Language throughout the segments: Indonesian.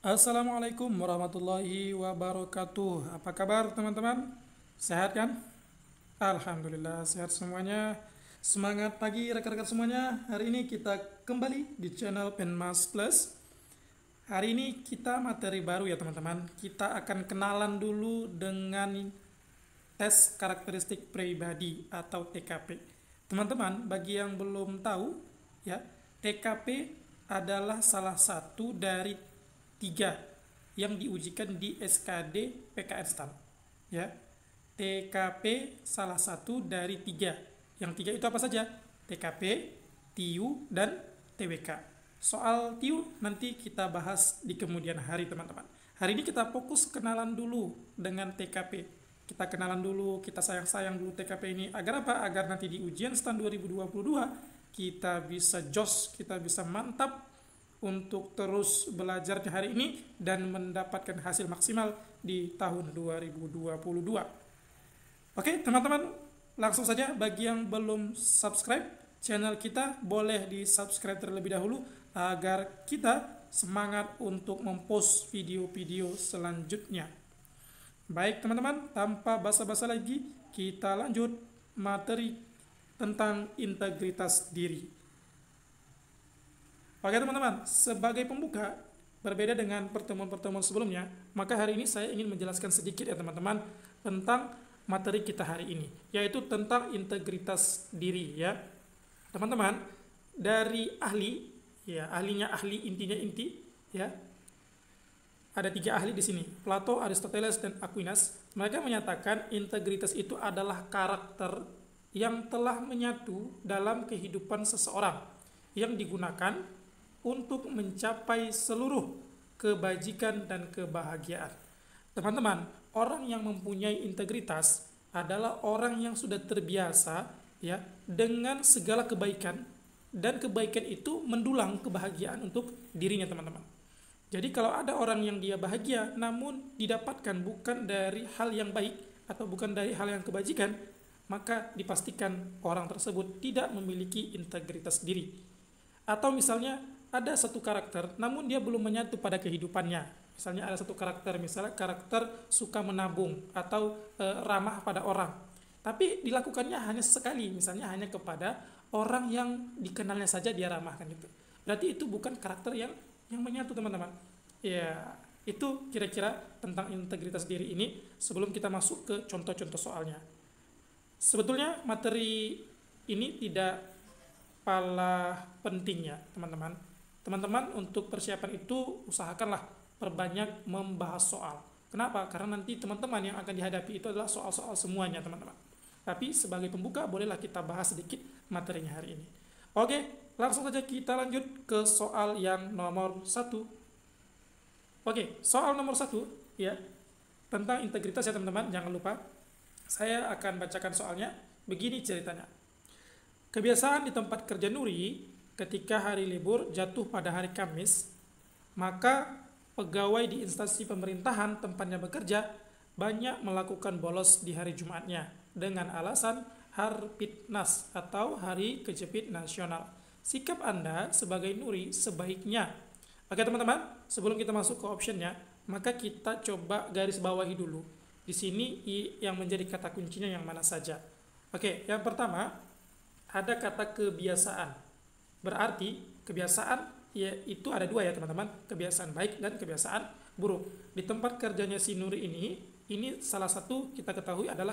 Assalamualaikum warahmatullahi wabarakatuh. Apa kabar teman-teman? Sehat kan? Alhamdulillah sehat semuanya. Semangat pagi rekan-rekan semuanya. Hari ini kita kembali di channel Penmas Plus. Hari ini kita materi baru ya teman-teman. Kita akan kenalan dulu dengan tes karakteristik pribadi atau TKP. Teman-teman, bagi yang belum tahu ya, TKP adalah salah satu dari tiga yang diujikan di SKD PKN STAN. Ya, TKP salah satu dari tiga. Yang tiga itu apa saja? TKP, TIU, dan TWK. Soal TIU nanti kita bahas di kemudian hari teman-teman. Hari ini kita fokus kenalan dulu dengan TKP. Kita kenalan dulu, kita sayang-sayang dulu TKP ini. Agar apa? Agar nanti di ujian STAN 2022 kita bisa jos, kita bisa mantap untuk terus belajar di hari ini dan mendapatkan hasil maksimal di tahun 2022. Oke, teman-teman, langsung saja bagi yang belum subscribe channel kita, boleh di-subscribe terlebih dahulu agar kita semangat untuk mempost video-video selanjutnya. Baik, teman-teman, tanpa basa-basa lagi, kita lanjut materi tentang integritas diri. Oke teman-teman, sebagai pembuka, berbeda dengan pertemuan-pertemuan sebelumnya, maka hari ini saya ingin menjelaskan sedikit ya teman-teman tentang materi kita hari ini, yaitu tentang integritas diri ya. Teman-teman, dari ahli, ya ahlinya ahli, intinya inti, ya. Ada tiga ahli di sini, Plato, Aristoteles, dan Aquinas. Mereka menyatakan integritas itu adalah karakter yang telah menyatu dalam kehidupan seseorang, yang digunakan untuk mencapai seluruh kebajikan dan kebahagiaan. Teman-teman, orang yang mempunyai integritas adalah orang yang sudah terbiasa ya dengan segala kebaikan, dan kebaikan itu mendulang kebahagiaan untuk dirinya teman-teman. Jadi kalau ada orang yang dia bahagia namun didapatkan bukan dari hal yang baik atau bukan dari hal yang kebajikan, maka dipastikan orang tersebut tidak memiliki integritas diri. Atau misalnya ada satu karakter namun dia belum menyatu pada kehidupannya. Misalnya ada satu karakter, misalnya karakter suka menabung atau ramah pada orang. Tapi dilakukannya hanya sekali, misalnya hanya kepada orang yang dikenalnya saja dia ramahkan gitu. Berarti itu bukan karakter yang menyatu teman-teman. Ya, itu kira-kira tentang integritas diri ini sebelum kita masuk ke contoh-contoh soalnya. Sebetulnya materi ini tidak kalah pentingnya teman-teman. Teman-teman untuk persiapan itu usahakanlah perbanyak membahas soal. Kenapa? Karena nanti teman-teman yang akan dihadapi itu adalah soal-soal semuanya teman-teman. Tapi sebagai pembuka bolehlah kita bahas sedikit materinya hari ini. Oke, langsung saja kita lanjut ke soal yang nomor 1. Oke, soal nomor 1 ya, tentang integritas ya teman-teman. Jangan lupa saya akan bacakan soalnya. Begini ceritanya. Kebiasaan di tempat kerja Nuri ketika hari libur jatuh pada hari Kamis, maka pegawai di instansi pemerintahan tempatnya bekerja banyak melakukan bolos di hari Jumatnya dengan alasan Harpitnas atau Hari Kejepit Nasional. Sikap Anda sebagai Nuri sebaiknya. Oke teman-teman, sebelum kita masuk ke optionnya, maka kita coba garis bawahi dulu. Di sini yang menjadi kata kuncinya yang mana saja. Oke, yang pertama ada kata kebiasaan. Berarti kebiasaan ya itu ada dua ya teman-teman, kebiasaan baik dan kebiasaan buruk. Di tempat kerjanya si Nuri ini salah satu kita ketahui adalah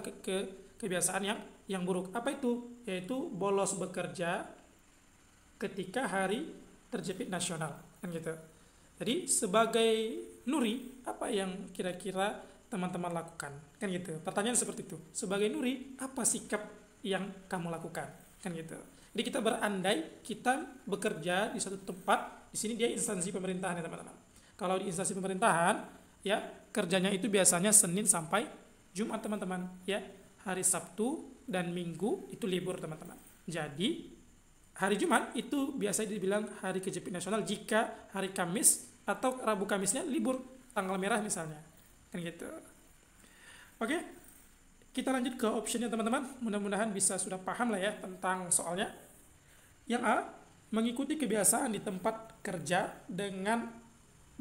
kebiasaan yang buruk. Apa itu? Yaitu bolos bekerja ketika hari terjepit nasional, kan gitu. Jadi sebagai Nuri, apa yang kira-kira teman-teman lakukan? Kan gitu. Pertanyaan seperti itu. Sebagai Nuri, apa sikap yang kamu lakukan? Kan gitu. Jadi kita berandai kita bekerja di satu tempat, di sini dia instansi pemerintahan ya teman-teman. Kalau di instansi pemerintahan, ya kerjanya itu biasanya Senin sampai Jumat teman-teman, ya. Hari Sabtu dan Minggu itu libur teman-teman. Jadi hari Jumat itu biasa dibilang hari kejepit nasional jika hari Kamis atau Rabu Kamisnya libur, tanggal merah misalnya, kan gitu. Oke. Kita lanjut ke optionnya teman-teman. Mudah-mudahan bisa sudah paham lah ya tentang soalnya. Yang A, mengikuti kebiasaan di tempat kerja dengan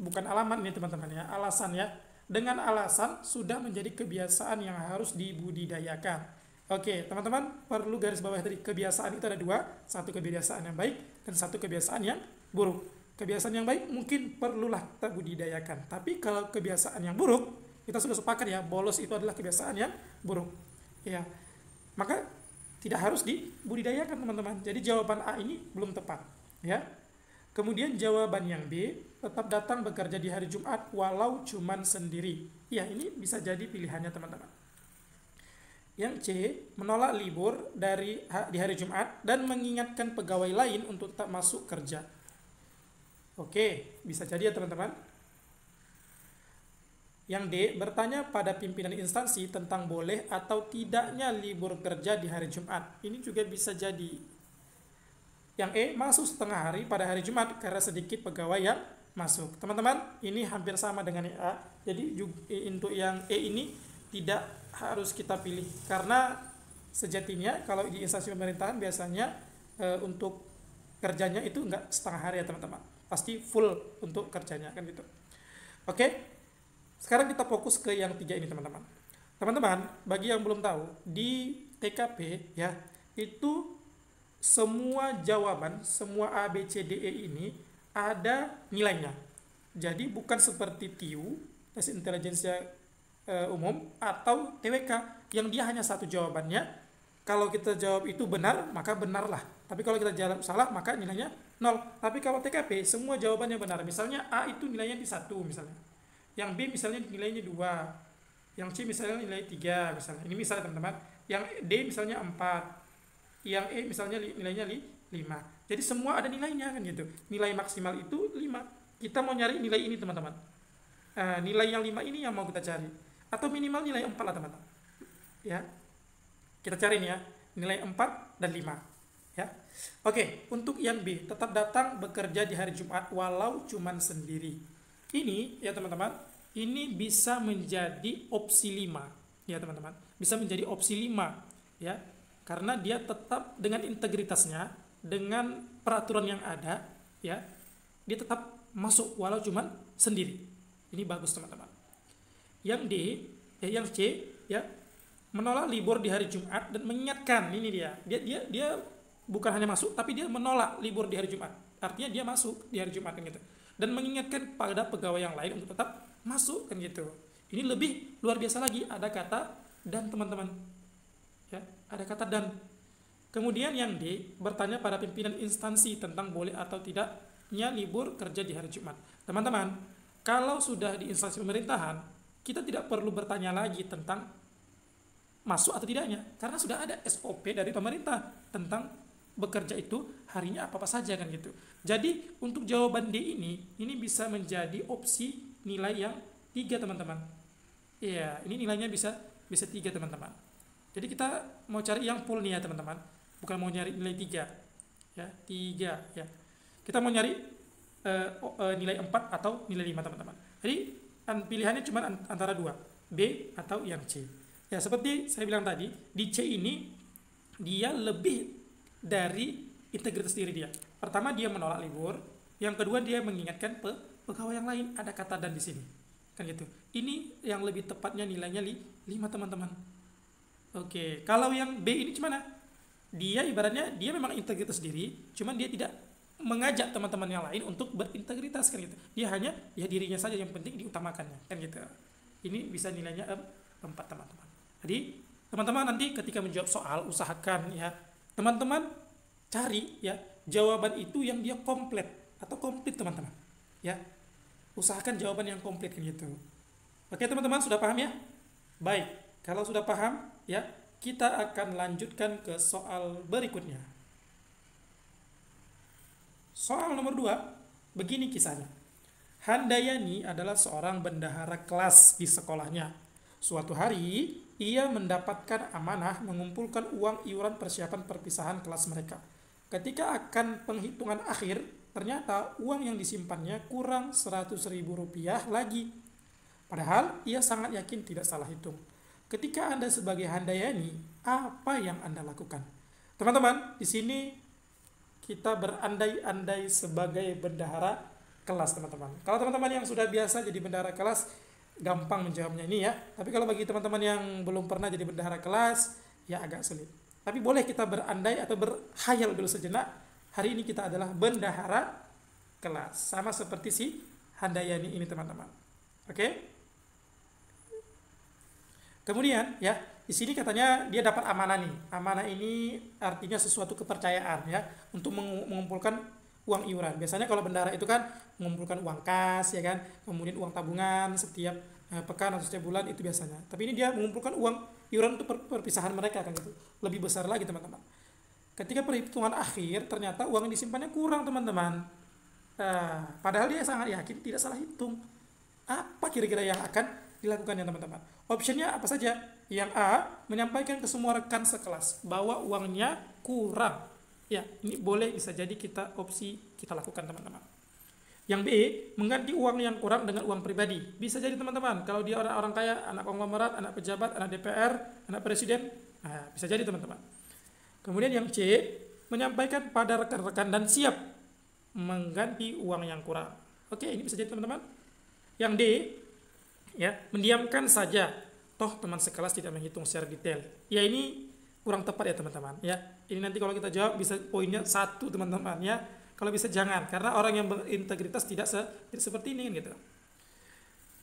bukan alamat nih teman-teman ya, alasan ya. Dengan alasan sudah menjadi kebiasaan yang harus dibudidayakan. Oke, teman-teman perlu garis bawah tadi, kebiasaan itu ada dua, satu kebiasaan yang baik dan satu kebiasaan yang buruk. Kebiasaan yang baik mungkin perlulah kita budidayakan, tapi kalau kebiasaan yang buruk, kita sudah sepakat ya, bolos itu adalah kebiasaan yang buruk. Ya, maka tidak harus dibudidayakan teman-teman. Jadi jawaban A ini belum tepat. Ya. Kemudian jawaban yang B, tetap datang bekerja di hari Jumat walau cuman sendiri. Ya, ini bisa jadi pilihannya teman-teman. Yang C, menolak libur di hari Jumat dan mengingatkan pegawai lain untuk tetap masuk kerja. Oke, bisa jadi ya teman-teman. Yang D, bertanya pada pimpinan instansi tentang boleh atau tidaknya libur kerja di hari Jumat. Ini juga bisa jadi. Yang E, masuk setengah hari pada hari Jumat karena sedikit pegawai yang masuk. Teman-teman, ini hampir sama dengan yang A. Jadi untuk yang E ini tidak harus kita pilih. Karena sejatinya kalau di instansi pemerintahan biasanya untuk kerjanya itu enggak setengah hari ya teman-teman. Pasti full untuk kerjanya kan gitu. Oke. Sekarang kita fokus ke yang 3 ini teman-teman. Teman-teman, bagi yang belum tahu, di TKP ya, itu semua jawaban, semua A, B, C, D, E ini ada nilainya. Jadi bukan seperti TIU, tes intelijensia umum, atau TWK yang dia hanya satu jawabannya. Kalau kita jawab itu benar, maka benarlah. Tapi kalau kita jawab salah, maka nilainya 0. Tapi kalau TKP, semua jawabannya benar. Misalnya A itu nilainya di 1 misalnya. Yang B misalnya nilainya 2. Yang C misalnya nilai 3 misalnya. Ini misalnya teman-teman. Yang D misalnya 4. Yang E misalnya nilainya 5. Jadi semua ada nilainya kan gitu. Nilai maksimal itu 5. Kita mau nyari nilai ini teman-teman. Nilai yang 5 ini yang mau kita cari. Atau minimal nilai 4 lah teman-teman. Ya. Kita cari nih ya. Nilai 4 dan 5. Ya. Oke, untuk yang B, tetap datang bekerja di hari Jumat walau cuman sendiri. Ini ya teman-teman, ini bisa menjadi opsi 5 ya teman-teman. Bisa menjadi opsi 5 ya. Karena dia tetap dengan integritasnya, dengan peraturan yang ada ya, dia tetap masuk walau cuman sendiri. Ini bagus teman-teman. Yang D, yang C ya, menolak libur di hari Jumat dan mengingatkan, ini dia. Dia bukan hanya masuk, tapi dia menolak libur di hari Jumat. Artinya dia masuk di hari Jumat kan gitu. Dan mengingatkan pada pegawai yang lain untuk tetap masuk kan gitu. Ini lebih luar biasa lagi, ada kata dan teman-teman. Ya, ada kata dan. Kemudian yang D, bertanya pada pimpinan instansi tentang boleh atau tidaknya libur kerja di hari Jumat. Teman-teman, kalau sudah di instansi pemerintahan, kita tidak perlu bertanya lagi tentang masuk atau tidaknya, karena sudah ada SOP dari pemerintah tentang bekerja itu harinya apa saja kan gitu. Jadi untuk jawaban D ini bisa menjadi opsi nilai yang 3 teman-teman. Iya, ini nilainya bisa 3 teman-teman. Jadi kita mau cari yang full nih ya teman-teman, bukan mau nyari nilai 3 ya, 3 ya. Kita mau nyari nilai 4 atau nilai 5 teman-teman. Jadi pilihannya cuma antara 2, B atau yang C. Ya seperti saya bilang tadi, di C ini dia lebih dari integritas diri dia. Pertama dia menolak libur, yang kedua dia mengingatkan pegawai yang lain, ada kata dan di sini. Kan gitu. Ini yang lebih tepatnya nilainya 5 teman-teman. Oke, kalau yang B ini gimana? Dia ibaratnya dia memang integritas diri, cuman dia tidak mengajak teman-teman yang lain untuk berintegritas kan gitu. Dia hanya dirinya saja yang penting diutamakannya kan gitu. Ini bisa nilainya 4 teman-teman. Jadi teman-teman nanti ketika menjawab soal usahakan ya teman-teman cari ya jawaban itu yang dia komplit atau komplit teman-teman ya, usahakan jawaban yang komplit kan gitu. Oke teman-teman, sudah paham ya? Baik, kalau sudah paham ya, kita akan lanjutkan ke soal berikutnya. Soal nomor 2, begini kisahnya. Handayani adalah seorang bendahara kelas di sekolahnya. Suatu hari, ia mendapatkan amanah mengumpulkan uang iuran persiapan perpisahan kelas mereka. Ketika akan penghitungan akhir, ternyata uang yang disimpannya kurang 100.000 rupiah lagi. Padahal ia sangat yakin tidak salah hitung. Ketika Anda sebagai handayani, apa yang Anda lakukan? Teman-teman, di sini kita berandai-andai sebagai bendahara kelas teman-teman. Kalau teman-teman yang sudah biasa jadi bendahara kelas, gampang menjawabnya ini ya. Tapi kalau bagi teman-teman yang belum pernah jadi bendahara kelas, ya agak sulit. Tapi boleh kita berandai atau berhayal dulu sejenak. Hari ini kita adalah bendahara kelas, sama seperti si Handayani ini teman-teman. Oke? Kemudian ya, di sini katanya dia dapat amanah nih. Amanah ini artinya sesuatu kepercayaan ya, untuk mengumpulkan uang iuran. Biasanya kalau bendahara itu kan mengumpulkan uang kas ya kan, kemudian uang tabungan setiap pekan atau setiap bulan itu biasanya. Tapi ini dia mengumpulkan uang iuran untuk perpisahan mereka kan gitu. Lebih besar lagi teman-teman. Ketika perhitungan akhir ternyata uang yang disimpannya kurang teman-teman. Padahal dia sangat yakin tidak salah hitung. Apa kira-kira yang akan dilakukan ya teman-teman? Optionnya apa saja? Yang A, menyampaikan ke semua rekan sekelas bahwa uangnya kurang. Ya, ini boleh bisa jadi kita lakukan teman-teman. Yang B, mengganti uang yang kurang dengan uang pribadi. Bisa jadi teman-teman, kalau dia orang kaya, anak konglomerat, anak pejabat, anak DPR, anak presiden, bisa jadi teman-teman. Kemudian yang C, menyampaikan pada rekan-rekan dan siap mengganti uang yang kurang. Oke, ini bisa jadi teman-teman. Yang D, ya, mendiamkan saja, toh teman sekelas tidak menghitung secara detail. Ya, ini kurang tepat ya teman-teman ya. Ini nanti kalau kita jawab bisa poinnya 1 teman-teman ya. Kalau bisa jangan, karena orang yang berintegritas tidak seperti ini kan gitu.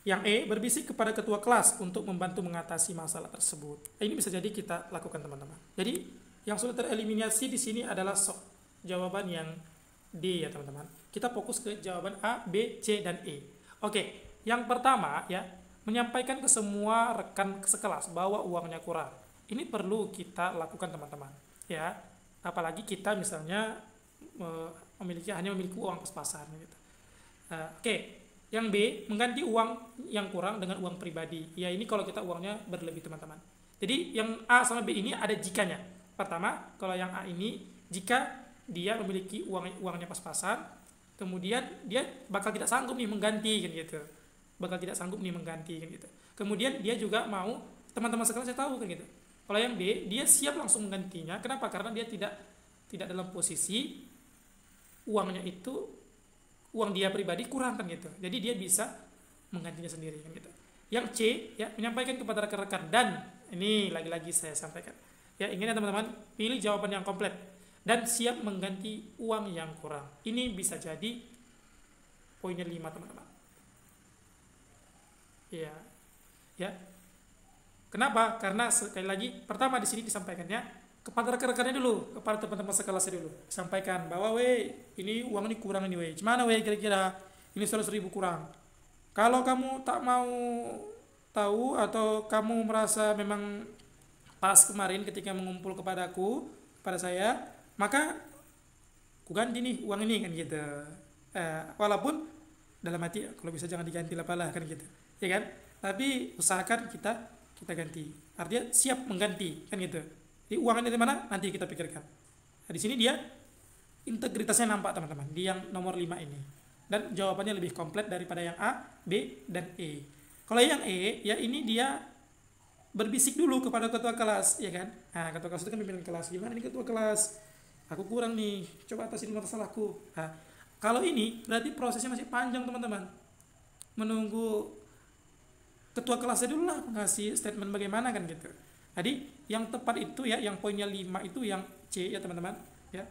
Yang E, berbisik kepada ketua kelas untuk membantu mengatasi masalah tersebut. Ini bisa jadi kita lakukan teman-teman. Jadi yang sudah tereliminasi di sini adalah jawaban yang D ya teman-teman. Kita fokus ke jawaban A, B, C dan E. Oke, yang pertama ya, menyampaikan ke semua rekan sekelas bahwa uangnya kurang. Ini perlu kita lakukan teman-teman ya. Apalagi kita misalnya hanya memiliki uang pas-pasan gitu. Oke. Yang B, mengganti uang yang kurang dengan uang pribadi. Ya, ini kalau kita uangnya berlebih teman-teman. Jadi yang A sama B ini ada jikanya. Pertama, kalau yang A ini jika dia memiliki uangnya pas-pasan, kemudian dia bakal tidak sanggup nih mengganti kan gitu. Kemudian dia juga mau teman-teman sekelas saya tahu kan gitu. Kalau yang B, dia siap langsung menggantinya. Kenapa? Karena dia tidak dalam posisi uangnya itu, uang dia pribadi kurang kan gitu. Jadi dia bisa menggantinya sendiri kan gitu. Yang C, ya, menyampaikan kepada rekan-rekan, dan ini lagi-lagi saya sampaikan. Ya, ingat ya teman-teman, pilih jawaban yang komplit dan siap mengganti uang yang kurang. Ini bisa jadi poinnya 5 teman-teman. Ya. Ya. Kenapa? Karena sekali lagi, pertama di sini disampaikannya kepada rekan-rekannya dulu, kepada teman-teman sekelasnya dulu. Sampaikan bahwa ini uang ini kurang ini Gimana kira-kira? Ini 100.000 kurang. Kalau kamu tak mau tahu atau kamu merasa memang pas kemarin ketika mengumpul kepada saya, maka ku ganti nih uang ini kan gitu. Walaupun dalam hati kalau bisa jangan diganti lah kan gitu. Ya kan? Tapi usahakan kita ganti. Artinya siap mengganti kan gitu. Jadi uangnya dari mana? Nanti kita pikirkan. Nah, di sini dia integritasnya nampak teman-teman di yang nomor 5 ini. Dan jawabannya lebih komplit daripada yang A, B, dan E. Kalau yang E, ya ini dia berbisik dulu kepada ketua kelas, ya kan? Nah, ketua kelas itu kan pimpinan kelas. Gimana nih ketua kelas? Aku kurang nih, coba atasin masalahku. Nah, kalau ini berarti prosesnya masih panjang teman-teman. Menunggu ketua kelasnya dulu lah ngasih statement bagaimana kan gitu. Jadi yang tepat itu ya, yang poinnya 5 itu yang C ya teman-teman ya.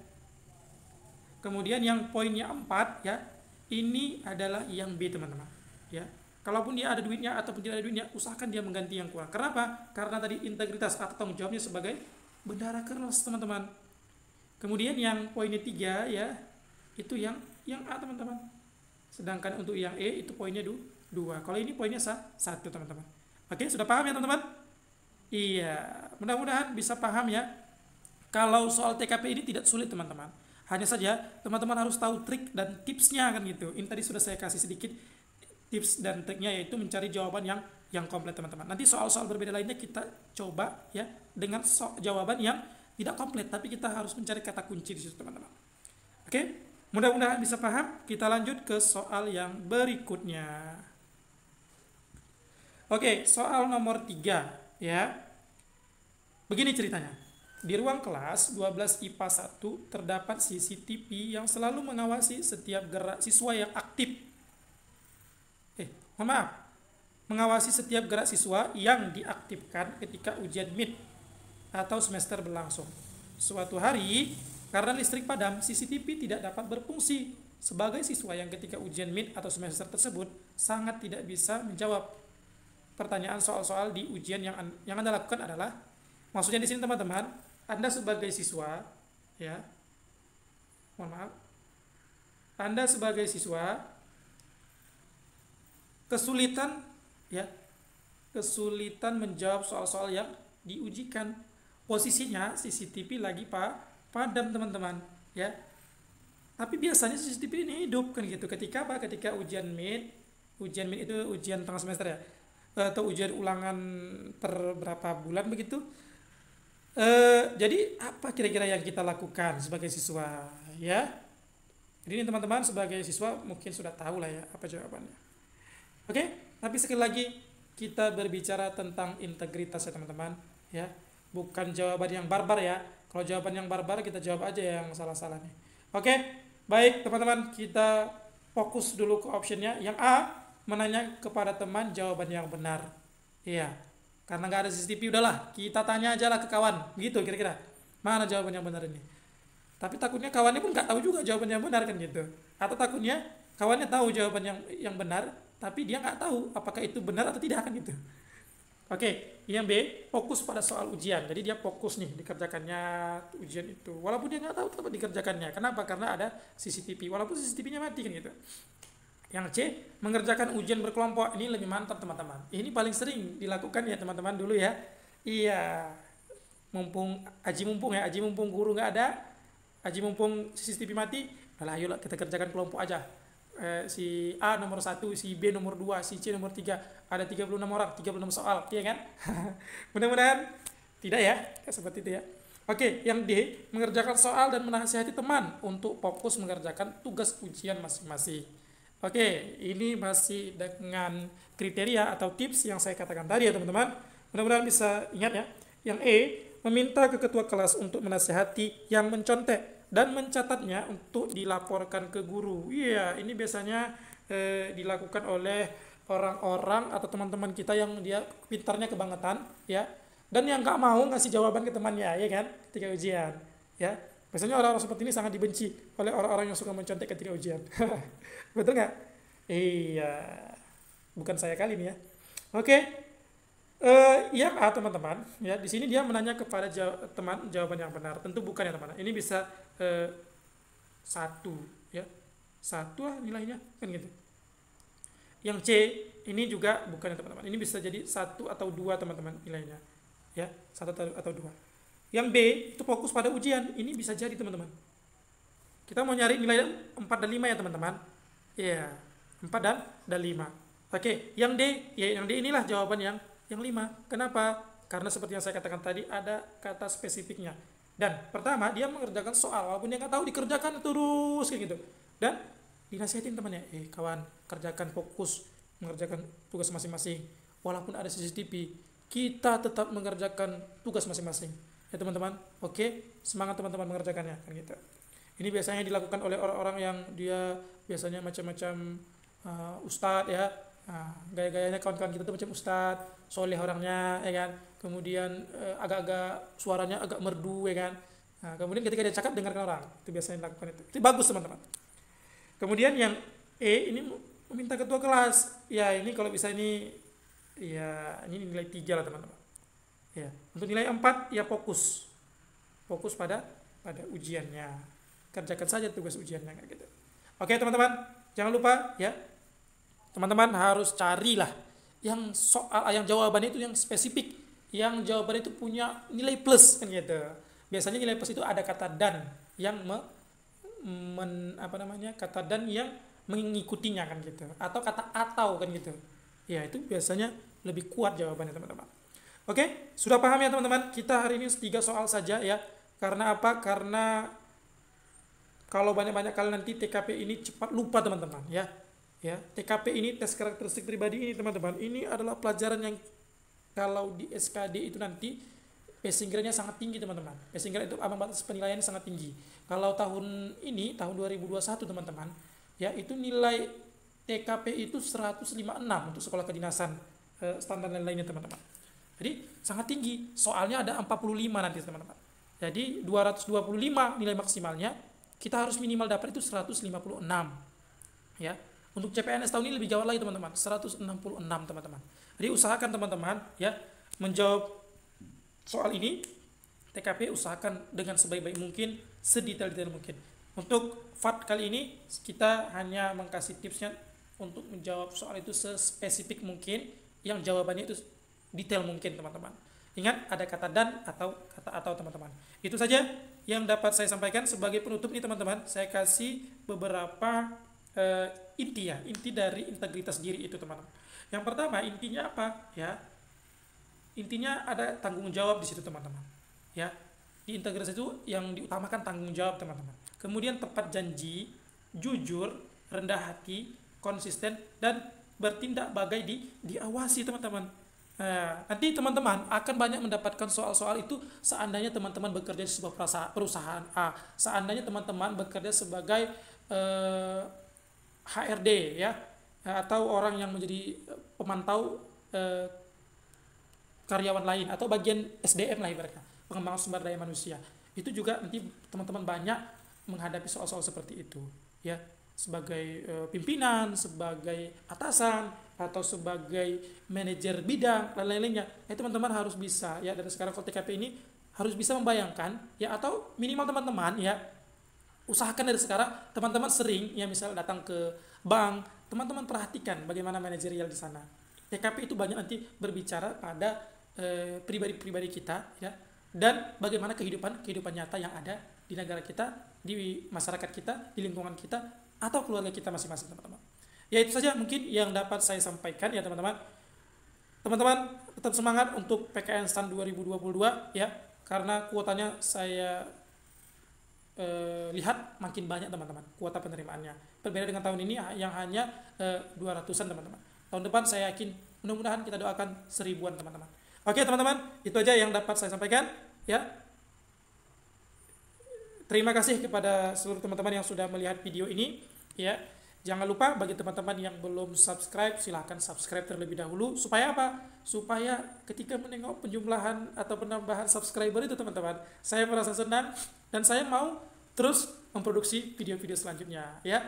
Kemudian yang poinnya 4 ya, ini adalah yang B teman-teman ya. Kalaupun dia ada duitnya ataupun tidak ada duitnya, usahakan dia mengganti yang kurang. Kenapa? Karena tadi integritas atau tanggung jawabnya sebagai bendahara kelas teman-teman. Kemudian yang poinnya 3 ya, itu yang A teman-teman. Sedangkan untuk yang E itu poinnya 2. Kalau ini poinnya 1 teman-teman. Oke, sudah paham ya teman-teman? Iya, mudah-mudahan bisa paham ya. Kalau soal TKP ini tidak sulit teman-teman. Hanya saja teman-teman harus tahu trik dan tipsnya kan gitu. Ini tadi sudah saya kasih sedikit tips dan triknya, yaitu mencari jawaban yang komplit teman-teman. Nanti soal-soal berbeda lainnya kita coba ya dengan jawaban yang tidak komplit, tapi kita harus mencari kata kunci di situ teman-teman. Oke, mudah-mudahan bisa paham. Kita lanjut ke soal yang berikutnya. Oke, soal nomor 3 ya. Begini ceritanya. Di ruang kelas 12 IPA 1 terdapat CCTV yang selalu mengawasi setiap gerak siswa yang aktif. Mohon maaf. Mengawasi setiap gerak siswa yang diaktifkan ketika ujian mid atau semester berlangsung. Suatu hari, karena listrik padam, CCTV tidak dapat berfungsi. Sebagai siswa yang ketika ujian mid atau semester tersebut sangat tidak bisa menjawab pertanyaan soal-soal di ujian yang Anda lakukan adalah, maksudnya di sini teman-teman, Anda sebagai siswa, ya, mohon maaf, Anda sebagai siswa kesulitan menjawab soal-soal yang diujikan. Posisinya CCTV lagi padam teman-teman, ya. Tapi biasanya CCTV ini hidup kan gitu. Ketika ujian mid itu ujian tengah semester ya, atau ujian ulangan per berapa bulan begitu. Jadi apa kira-kira yang kita lakukan sebagai siswa, ya? Jadi ini teman-teman sebagai siswa mungkin sudah tahu lah ya apa jawabannya. Oke, tapi sekali lagi kita berbicara tentang integritas ya teman-teman, ya. Bukan jawaban yang barbar ya. Kalau jawaban yang barbar kita jawab aja yang salah-salah nih. Oke, baik teman-teman, kita fokus dulu ke optionnya. Yang A, menanya kepada teman jawaban yang benar. Iya. Karena nggak ada CCTV, udahlah kita tanya aja lah ke kawan, gitu kira-kira. Mana jawaban yang benar ini? Tapi takutnya kawannya pun nggak tahu juga jawaban yang benar kan gitu. Atau takutnya kawannya tahu jawaban yang benar, tapi dia nggak tahu apakah itu benar atau tidak kan gitu. Oke, yang B, fokus pada soal ujian. Jadi dia fokus nih dikerjakannya ujian itu. Walaupun dia nggak tahu tetap dikerjakannya. Kenapa? Karena ada CCTV. Walaupun CCTV-nya mati kan gitu. Yang C, mengerjakan ujian berkelompok. Ini lebih mantap teman-teman. Ini paling sering dilakukan ya teman-teman dulu ya. Iya. Aji mumpung guru nggak ada, aji mumpung CCTV mati, nah ayolah kita kerjakan kelompok aja. Si A nomor 1, si B nomor 2, si C nomor 3. Ada 36 orang, 36 soal, iya kan? Mudah-mudahan tidak ya, seperti itu ya. Oke, yang D, mengerjakan soal dan menasihati teman untuk fokus mengerjakan tugas ujian masing-masing. Oke, ini masih dengan kriteria atau tips yang saya katakan tadi ya teman-teman. Mudah-mudahan bisa ingat ya. Yang E, meminta ke ketua kelas untuk menasihati yang mencontek dan mencatatnya untuk dilaporkan ke guru. Iya, ini biasanya dilakukan oleh orang-orang atau teman-teman kita yang dia pintarnya kebangetan, ya. Dan yang nggak mau ngasih jawaban ke temannya, ya kan, ketika ujian, ya. Biasanya orang-orang seperti ini sangat dibenci oleh orang-orang yang suka mencontek ketika ujian. Betul nggak? Iya. Bukan saya kali ini ya. Oke. Yang A teman-teman, ya di sini dia menanya kepada teman jawaban yang benar. Tentu bukan ya teman-teman. Ini bisa 1, ya. 1 nilainya kan gitu. Yang C ini juga bukan ya teman-teman. Ini bisa jadi 1 atau 2 teman-teman nilainya. Ya, 1 atau 2. Yang B itu fokus pada ujian. Ini bisa jadi teman-teman. Kita mau nyari nilai 4 dan 5 ya teman-teman. Iya, 4 dan 5. Oke, yang D, ya yang D inilah jawaban yang 5. Kenapa? Karena seperti yang saya katakan tadi ada kata spesifiknya. Dan pertama dia mengerjakan soal walaupun dia nggak tahu dikerjakan terus kayak gitu. Dan dinasihatin temannya, kawan, kerjakan fokus mengerjakan tugas masing-masing. Walaupun ada CCTV, kita tetap mengerjakan tugas masing-masing. Ya teman-teman, oke, semangat teman-teman mengerjakannya kan gitu. Ini biasanya dilakukan oleh orang-orang yang dia biasanya macam-macam ustadz ya. Gaya-gayanya kawan-kawan kita tuh macam ustadz, soleh orangnya ya kan. Kemudian agak-agak suaranya agak merdu ya kan. Kemudian ketika dia cakap dengarkan orang. Itu biasanya dilakukan itu. Itu bagus teman-teman. Kemudian yang E ini meminta ketua kelas. Ya, ini kalau bisa ini nilai 3 lah teman-teman. Ya, untuk nilai 4 ya fokus pada ujiannya, kerjakan saja tugas ujiannya kayak gitu. Oke teman-teman, jangan lupa ya, teman-teman harus carilah yang jawaban itu yang spesifik, yang jawaban itu punya nilai plus kan gitu. Biasanya nilai plus itu ada kata dan yang kata dan yang mengikutinya kan gitu, atau kata atau kan gitu. Ya itu biasanya lebih kuat jawabannya teman-teman. Oke, sudah paham ya teman-teman? Kita hari ini 3 soal saja ya. Karena apa? Karena kalau banyak-banyak kali nanti TKP ini cepat lupa teman-teman ya. Ya, TKP ini tes karakteristik pribadi ini teman-teman. Ini adalah pelajaran yang kalau di SKD itu nanti passing grade-nya sangat tinggi teman-teman. Passing grade itu ambang batas penilaian sangat tinggi. Kalau tahun ini, tahun 2021 teman-teman, ya itu nilai TKP itu 156 untuk sekolah kedinasan, standar nilainya teman-teman. Jadi sangat tinggi. Soalnya ada 45 nanti teman-teman. Jadi 225 nilai maksimalnya, kita harus minimal dapat itu 156. Ya. Untuk CPNS tahun ini lebih gawat lagi teman-teman, 166 teman-teman. Jadi usahakan teman-teman ya menjawab soal ini TKP, usahakan dengan sebaik-baik mungkin, sedetail-detail mungkin. Untuk FAT kali ini kita hanya mengkasih tipsnya untuk menjawab soal itu sespesifik mungkin, yang jawabannya itu detail mungkin teman-teman. Ingat ada kata dan atau kata atau teman-teman. Itu saja yang dapat saya sampaikan sebagai penutup nih teman-teman. Saya kasih beberapa inti dari integritas diri itu teman-teman. Yang pertama intinya apa ya? Intinya ada tanggung jawab di situ teman-teman. Ya, di integritas itu yang diutamakan tanggung jawab teman-teman. Kemudian tepat janji, jujur, rendah hati, konsisten, dan bertindak bagai diawasi teman-teman. Nanti teman-teman akan banyak mendapatkan soal-soal itu seandainya teman-teman bekerja di sebuah perusahaan A, seandainya teman-teman bekerja sebagai HRD ya, atau orang yang menjadi pemantau karyawan lain atau bagian SDM lah ibaratnya, pengembangan sumber daya manusia. Itu juga nanti teman-teman banyak menghadapi soal-soal seperti itu ya, sebagai pimpinan, sebagai atasan, atau sebagai manajer bidang dan lain-lainnya. Teman-teman harus bisa ya dari sekarang kalau TKP ini harus bisa membayangkan ya, atau minimal teman-teman ya usahakan dari sekarang teman-teman sering ya misal datang ke bank, teman-teman perhatikan bagaimana manajerial di sana. TKP itu banyak nanti berbicara pada pribadi-pribadi kita ya, dan bagaimana kehidupan nyata yang ada di negara kita, di masyarakat kita, di lingkungan kita, atau keluarga kita masing-masing teman-teman. Ya itu saja mungkin yang dapat saya sampaikan ya teman-teman. Teman-teman tetap semangat untuk PKN STAN 2022 ya, karena kuotanya saya lihat makin banyak teman-teman, kuota penerimaannya. Berbeda dengan tahun ini yang hanya 200-an teman-teman. Tahun depan saya yakin, mudah-mudahan kita doakan 1000-an teman-teman. Oke teman-teman, itu aja yang dapat saya sampaikan ya. Terima kasih kepada seluruh teman-teman yang sudah melihat video ini ya. Jangan lupa bagi teman-teman yang belum subscribe, silahkan subscribe terlebih dahulu. Supaya apa? Supaya ketika menengok penjumlahan atau penambahan subscriber itu teman-teman, saya merasa senang dan saya mau terus memproduksi video-video selanjutnya ya.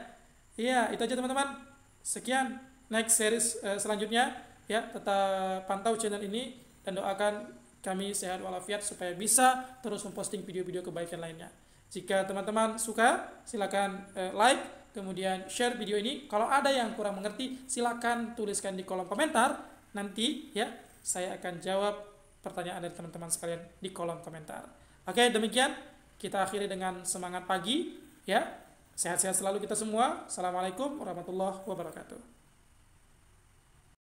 Iya, itu aja teman-teman. Sekian, next series selanjutnya ya. Tetap pantau channel ini dan doakan kami sehat walafiat supaya bisa terus memposting video-video kebaikan lainnya. Jika teman-teman suka, silakan like, kemudian share video ini. Kalau ada yang kurang mengerti, silakan tuliskan di kolom komentar. Nanti ya saya akan jawab pertanyaan dari teman-teman sekalian di kolom komentar. Oke, demikian kita akhiri dengan semangat pagi ya. Sehat-sehat selalu kita semua. Assalamualaikum warahmatullahi wabarakatuh.